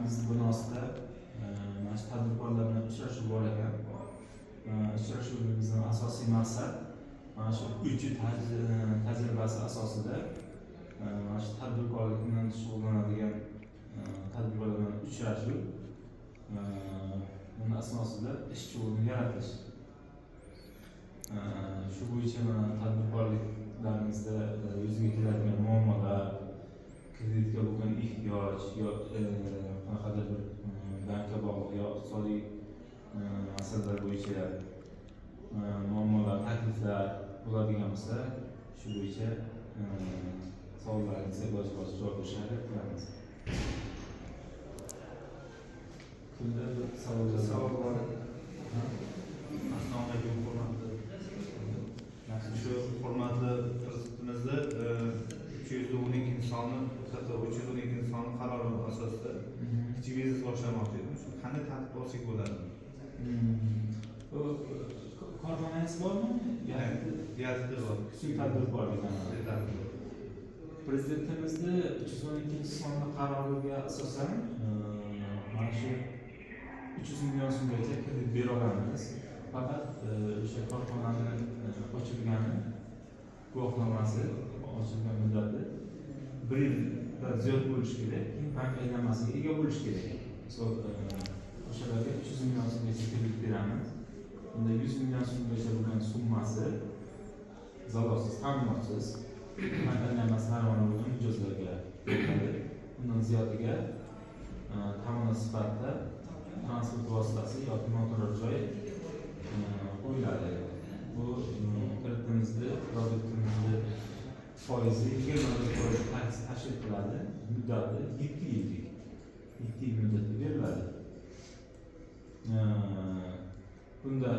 bankimiz binosida mana shu tadbirkorlar bilan uchrashuv bor ekan. Uchrashuvimizning asosiy maqsad mana shu 3 yil tajribasi asosida mana shu tadbirkorlik bilan shug'ullanadigan tadbirkorlar bilan uchrashuv, buni asosida ishchi o'rin yaratish. Shu bo'yicha mana tadbirkorliklarimizda yuzaga keladigan muammolar, kreditga bo'lgan ehtiyoj qanaqadir bir bankka bog'liq yo iqtisodiy masalalar bo'yicha muammolar, takliflar bo'ladigan bo'lsa, shu bo'yicha savollaringizga iloji boricha javob berishga harakat qilamiz. Kunda bir savol bor. Assalomu alaykum, hurmatli prezidentimizda 312 soni qarori asosida kichik biznes boshlamoqchi edim. Shu qanday tartib olsak bo'ladi? Korxonangiz bormi? Yazida bor. Kichik tadbirkorlik. Prezidentimizda 312 sonli qaroriga asosan mana shu 300 million so'mgacha kredit bera olamiz. Faqat o'sha korxonani ochilgani guvohnomasi, ochilgan muddati 1 yildan ziyod bo'lishi kerak, bank aylanmasiga ega bo'lishi kerak. O'shalarga 300 million so'mgacha kredit beramiz. Unda 100 million so'mgacha bo'lgan summasi zalogsiz, ta'minotisiz bank aylanmasi narimon bo'lgan mijozlarga beriladi. Undan ziyodiga ta'minot sifatida transport vositasi yoki noturar joy qo'yiladi. Bu kreditimizda produktimizni foizi 20% tashkil qiladi. Muddati 7 yillik. 7 yil muddatga beriladi. Bunda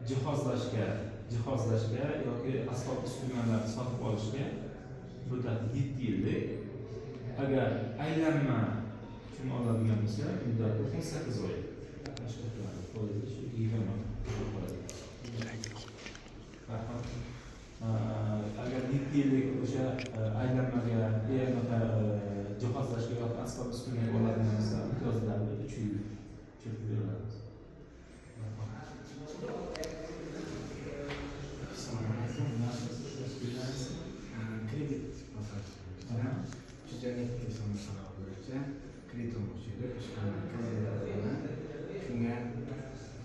jihozlashga yoki asbob uskunalarni sotib olishga muddati 7 yillik. Agar aylanma uchun oladigan bo'lsa, muddati 18 oy. Foizi shu 20 qoladi. Agar 7 yillik o'sha aylanmaga, jihozlashga yoki asbob uskunaga oladigan bo'lsa, imtiyozlarni 3 yil chekib beriladi. Kredit masalasida juda so'mlik qaror bo'yicha kredit olmoqchilik shunga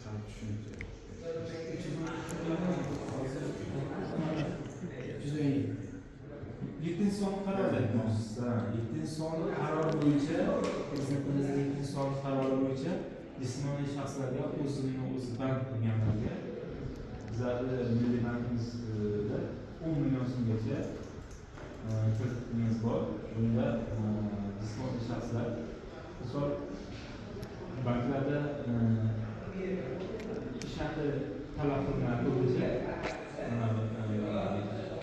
sal tushuncha. 7 son qarori aytmoqchisiz. 7 son qarori bo'yicha, prezidentimizning 7 son qarori bo'yicha jismoniy shaxslarga o'zini o'zi bank qilganlarga bizlarni Milliy bankimizda 10 million so'mgacha kreditimiz bor. Bunda jismoniy shaxslar misol banklarda shartli talab qilingan bo'yicha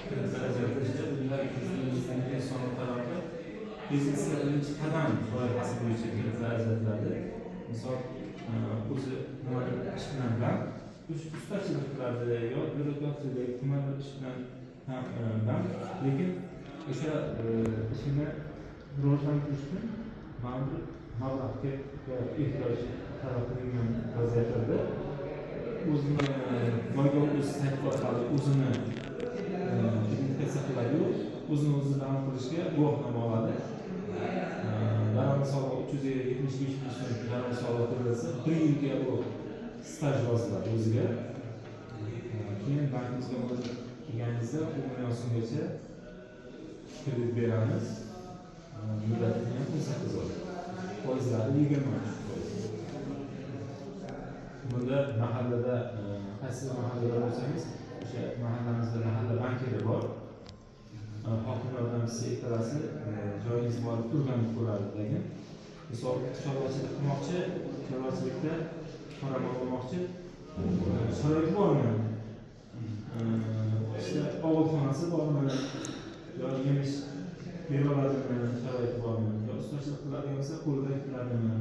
kreditlar ajratishda bunlar bizning sonli qarorda biznesga birinchi qadam loyihasi bo'yicha kreditlar ajratiladi. Misol o'zi nimadir ish bilan bank ustachilik qiladi yo byurokratik nimadir ish bilan bank, lekin o'sha ishini rivojlantirish uchun ma'lum mablag'ga ehtiyoj talab qilingan vaziyatlarda o'zini boyga o'zi sayt orqali o'zini identifikatsiya qiladi-yu, o'zini o'zi davom qilishga guvohnoma oladi. Daromad solig'i 375 so'm daromad solig'i to'lansa 1 yilga bu staj yoziladi o'ziga. Keyin bankimizga murojaat qilganingizda 10 million so'mgacha kredit beramiz. Muddati ham 18 oy. Foizlari 20%. Bunda mahallada qaysi mahallada bo'lsangiz, o'sha mahallamizda mahalla bankiri bor. Hokimlardan birisi ikkalasi joyingiz borib turganini ko'radi degan. Misol chorvachilik qilmoqchi, chorvachilikda qoramol olmoqchi, sharoit bormi? İşte ovulxonasi bormi? Yo yemish bera oladimi? Sharoit bormi? Yo ustachilik qiladigan bo'lsa qo'lda qiladimi?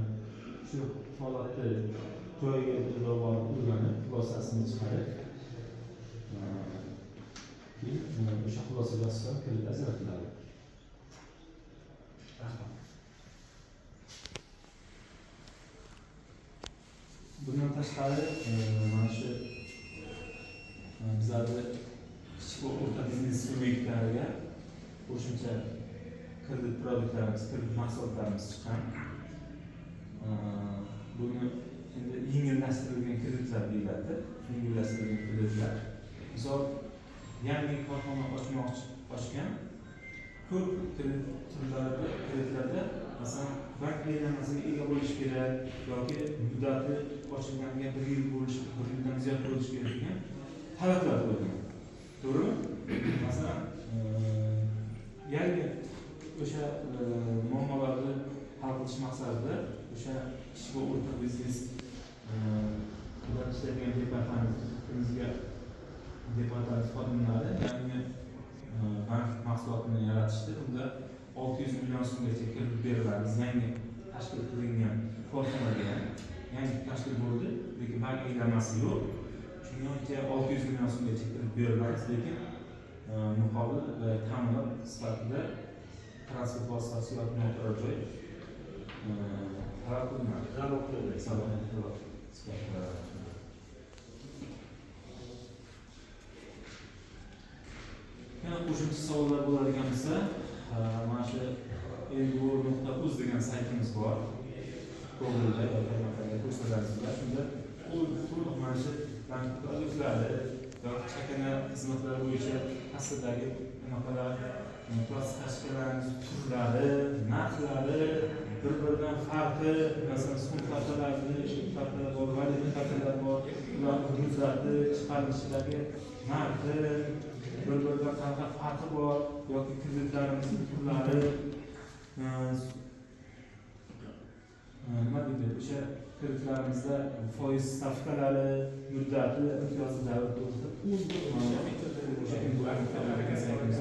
Shu holatda joyiga borib turgani xulosasini chiqarib o'sha xulosaga asosan kredit ajratiladi. tashqari mana shu bizlarda kichik va o'rta biznes subyektlariga qo'shimcha kredit produktlarimiz, kredit mahsulotlarimiz chiqqan. Buni endi yengillashtirilgan kreditlar deyiladi. Yengillashtirilgan kreditlar. Misol yangi korxona ochgan ko'p kredit turlarida kreditlarda masalan bank aylanmasiga ega bo'lish kerak yoki muddati ochilganiga 1 yil bo'lishi, 1 yildan ziyod bo'lishi kerak degan talablar qo'yilgan. To'g'rimi? Masalan, yangi o'sha muammolarni hal qilish maqsadida o'sha kichik va o'rta biznes bilan ishlaydigan departament xodimlari yangi bank mahsulotini yaratishdi. Unda 600 million so'mgacha kredit berilamiz. Yangi tashkil qilingan korxonaga yangi tashkil bo'ldi, lekin bank aylanmasi yo'q. Shunga 600 million so'mgacha kredit berilamiz, lekin muqobil va ta'minot sifatida transport vositasi yoki noturar joy talab qilinadi. Talab qilinadi. Yana qo'shimcha savollar bo'ladigan bo'lsa, mana shu endi.uz degan saytimiz bor. Google'da yoki maqolaga ko'rsatasiz. Shunda to'liq mana shu bank produktlarni yoki chakana xizmatlar bo'yicha asldagi maqolalar, plastik kartochkalarning turlari, narxlari, bir-biridan farqi, masalan, so'm kartalarni, kartalar bor, valyuta kartalar bor, ularning muddati, chiqarishdagi narxi, bir-biridan qanaqa farqi bor yoki kreditlarimizning turlari, nima deydi, o'sha kreditlarimizda foiz stavkalari, muddati, imtiyozli davr to'g'risida o'sha imkoniyatlarga saytimiz